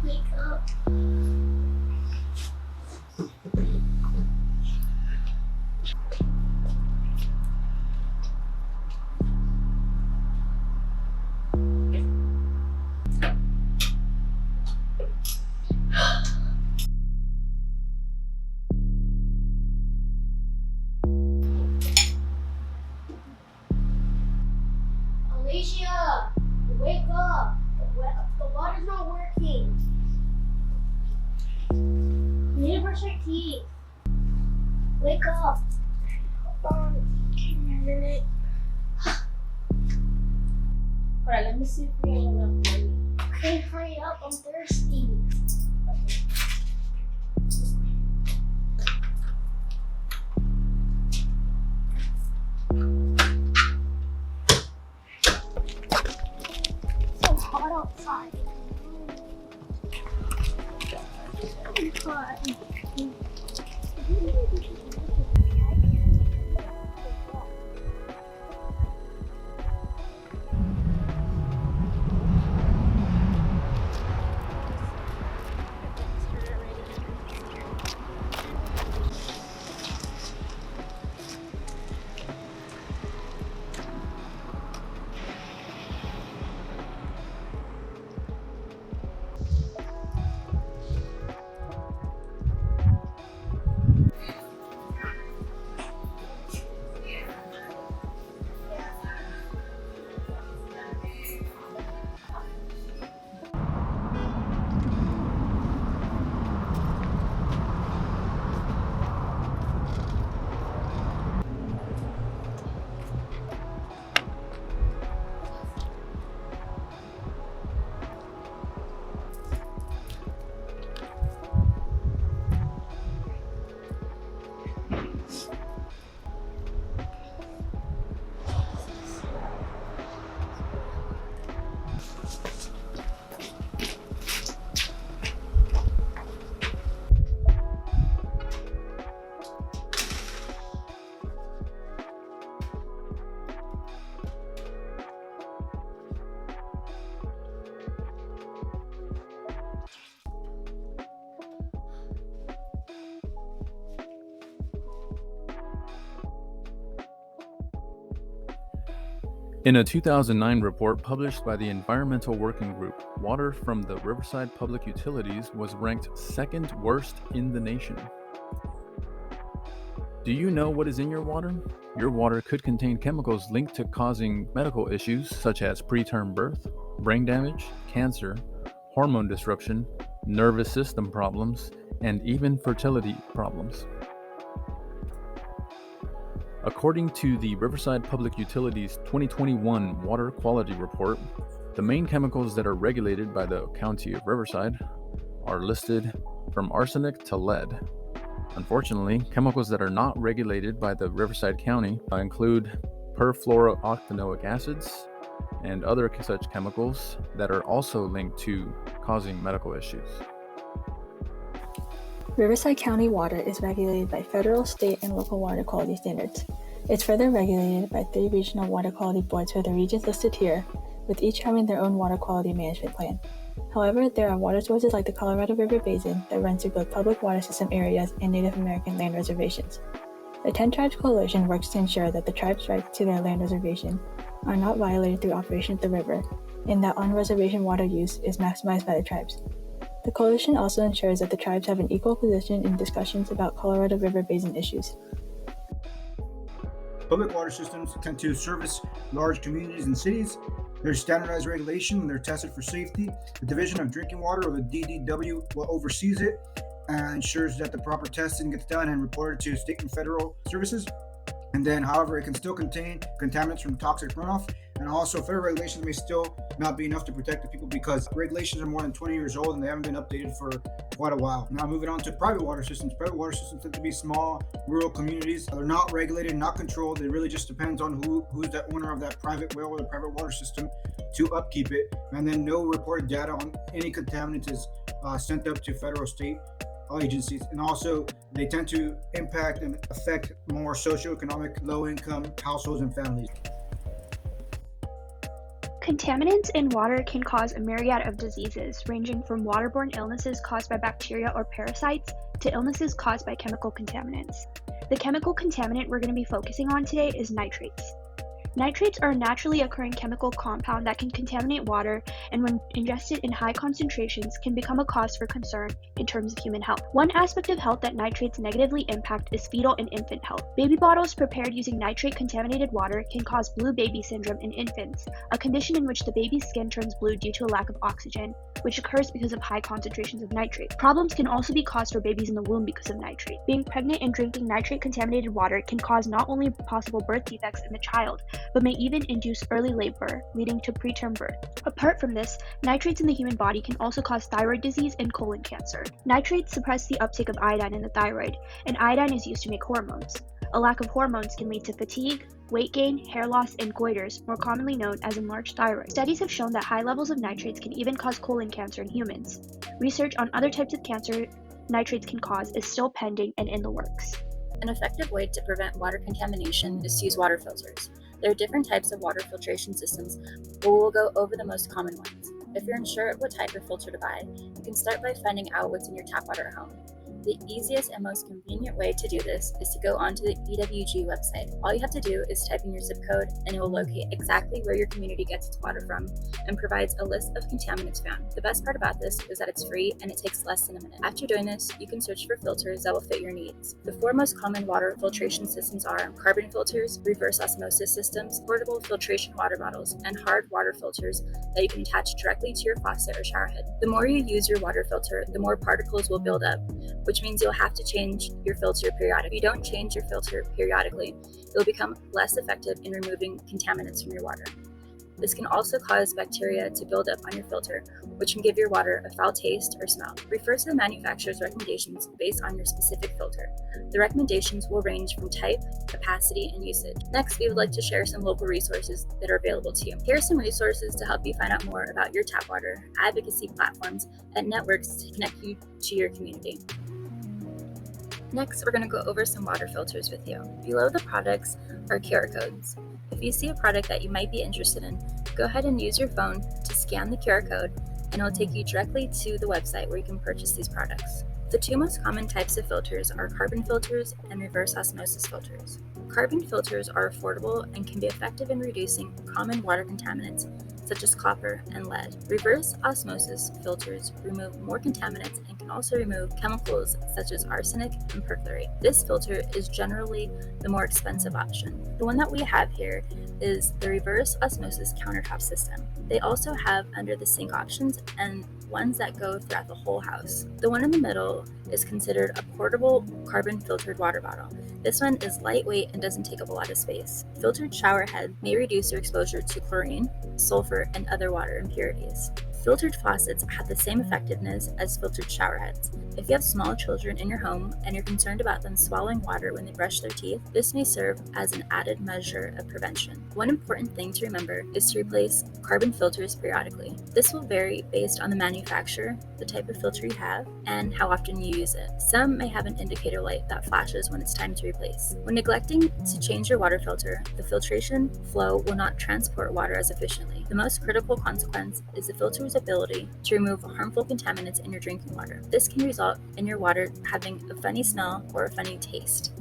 Wake up. Alicia, wake up. The water's not working. You need to brush your teeth. Wake up. Give me a minute. Alright, let me see if we have enough money. Okay, hurry up. I'm thirsty. So hot outside. I'm hot. In a 2009 report published by the Environmental Working Group, water from the Riverside Public Utilities was ranked second worst in the nation. Do you know what is in your water? Your water could contain chemicals linked to causing medical issues such as preterm birth, brain damage, cancer, hormone disruption, nervous system problems, and even fertility problems. According to the Riverside Public Utilities 2021 Water Quality Report, the main chemicals that are regulated by the County of Riverside are listed from arsenic to lead. Unfortunately, chemicals that are not regulated by the Riverside County include perfluorooctanoic acids and other such chemicals that are also linked to causing medical issues. Riverside County water is regulated by federal, state, and local water quality standards. It's further regulated by 3 regional water quality boards for the regions listed here, with each having their own water quality management plan. However, there are water sources like the Colorado River Basin that runs through both public water system areas and Native American land reservations. The 10 Tribes Coalition works to ensure that the tribes' rights to their land reservation are not violated through operation of the river, and that on-reservation water use is maximized by the tribes. The coalition also ensures that the tribes have an equal position in discussions about Colorado River Basin issues. Public water systems tend to service large communities and cities. There's standardized regulation and they're tested for safety. The Division of Drinking Water, or the DDW, oversees it and ensures that the proper testing gets done and reported to state and federal services. And then, however, it can still contain contaminants from toxic runoff. And also, federal regulations may still not be enough to protect the people because regulations are more than 20 years old and they haven't been updated for quite a while. Now, moving on to private water systems. Private water systems tend to be small, rural communities. They're not regulated, not controlled. It really just depends on who's the owner of that private well or the private water system to upkeep it. And then no reported data on any contaminants is sent up to federal, state agencies. And also, they tend to impact and affect more socioeconomic, low-income households and families. Contaminants in water can cause a myriad of diseases, ranging from waterborne illnesses caused by bacteria or parasites to illnesses caused by chemical contaminants. The chemical contaminant we're going to be focusing on today is nitrates. Nitrates are a naturally occurring chemical compound that can contaminate water and when ingested in high concentrations can become a cause for concern in terms of human health. One aspect of health that nitrates negatively impact is fetal and infant health. Baby bottles prepared using nitrate-contaminated water can cause blue baby syndrome in infants, a condition in which the baby's skin turns blue due to a lack of oxygen, which occurs because of high concentrations of nitrate. Problems can also be caused for babies in the womb because of nitrate. Being pregnant and drinking nitrate-contaminated water can cause not only possible birth defects in the child, but may even induce early labor, leading to preterm birth. Apart from this, nitrates in the human body can also cause thyroid disease and colon cancer. Nitrates suppress the uptake of iodine in the thyroid, and iodine is used to make hormones. A lack of hormones can lead to fatigue, weight gain, hair loss, and goiters, more commonly known as enlarged thyroid. Studies have shown that high levels of nitrates can even cause colon cancer in humans. Research on other types of cancer nitrates can cause is still pending and in the works. An effective way to prevent water contamination is to use water filters. There are different types of water filtration systems, but we'll go over the most common ones. If you're unsure what type of filter to buy, you can start by finding out what's in your tap water at home. The easiest and most convenient way to do this is to go onto the EWG website. All you have to do is type in your zip code and it will locate exactly where your community gets its water from and provides a list of contaminants found. The best part about this is that it's free and it takes less than a minute. After doing this, you can search for filters that will fit your needs. The four most common water filtration systems are carbon filters, reverse osmosis systems, portable filtration water bottles, and hard water filters that you can attach directly to your faucet or shower head. The more you use your water filter, the more particles will build up, which means you'll have to change your filter periodically. If you don't change your filter periodically, it will become less effective in removing contaminants from your water. This can also cause bacteria to build up on your filter, which can give your water a foul taste or smell. Refer to the manufacturer's recommendations based on your specific filter. The recommendations will range from type, capacity, and usage. Next, we would like to share some local resources that are available to you. Here are some resources to help you find out more about your tap water, advocacy platforms, and networks to connect you to your community. Next, we're going to go over some water filters with you. Below the products are QR codes. If you see a product that you might be interested in, go ahead and use your phone to scan the QR code and it will take you directly to the website where you can purchase these products. The two most common types of filters are carbon filters and reverse osmosis filters. Carbon filters are affordable and can be effective in reducing common water contaminants such as copper and lead. Reverse osmosis filters remove more contaminants and can also remove chemicals such as arsenic and perchlorate. This filter is generally the more expensive option. The one that we have here is the reverse osmosis countertop system. They also have under the sink options and ones that go throughout the whole house. The one in the middle is considered a portable carbon filtered water bottle. This one is lightweight and doesn't take up a lot of space. Filtered shower head may reduce your exposure to chlorine, sulfur, and other water impurities. Filtered faucets have the same effectiveness as filtered shower heads. If you have small children in your home and you're concerned about them swallowing water when they brush their teeth, this may serve as an added measure of prevention. One important thing to remember is to replace carbon filters periodically. This will vary based on the manufacturer, the type of filter you have, and how often you use it. Some may have an indicator light that flashes when it's time to replace. When neglecting to change your water filter, the filtration flow will not transport water as efficiently. The most critical consequence is the filter's ability to remove harmful contaminants in your drinking water. This can result in your water having a funny smell or a funny taste.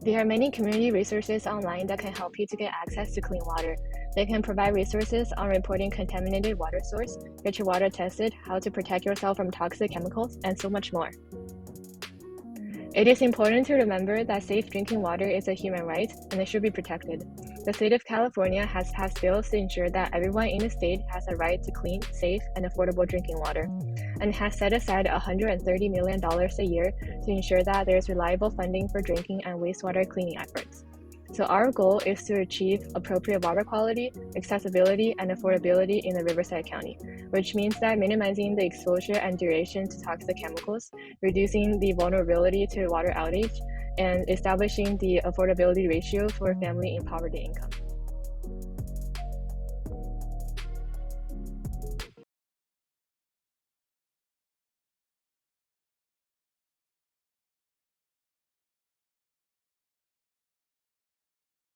There are many community resources online that can help you to get access to clean water. They can provide resources on reporting contaminated water source, get your water tested, how to protect yourself from toxic chemicals, and so much more. It is important to remember that safe drinking water is a human right and it should be protected. The state of California has passed bills to ensure that everyone in the state has a right to clean, safe, and affordable drinking water, and has set aside $130 million a year to ensure that there is reliable funding for drinking and wastewater cleaning efforts. So our goal is to achieve appropriate water quality, accessibility, and affordability in the Riverside County, which means that minimizing the exposure and duration to toxic chemicals, reducing the vulnerability to water outage, and establishing the affordability ratio for a family in poverty income.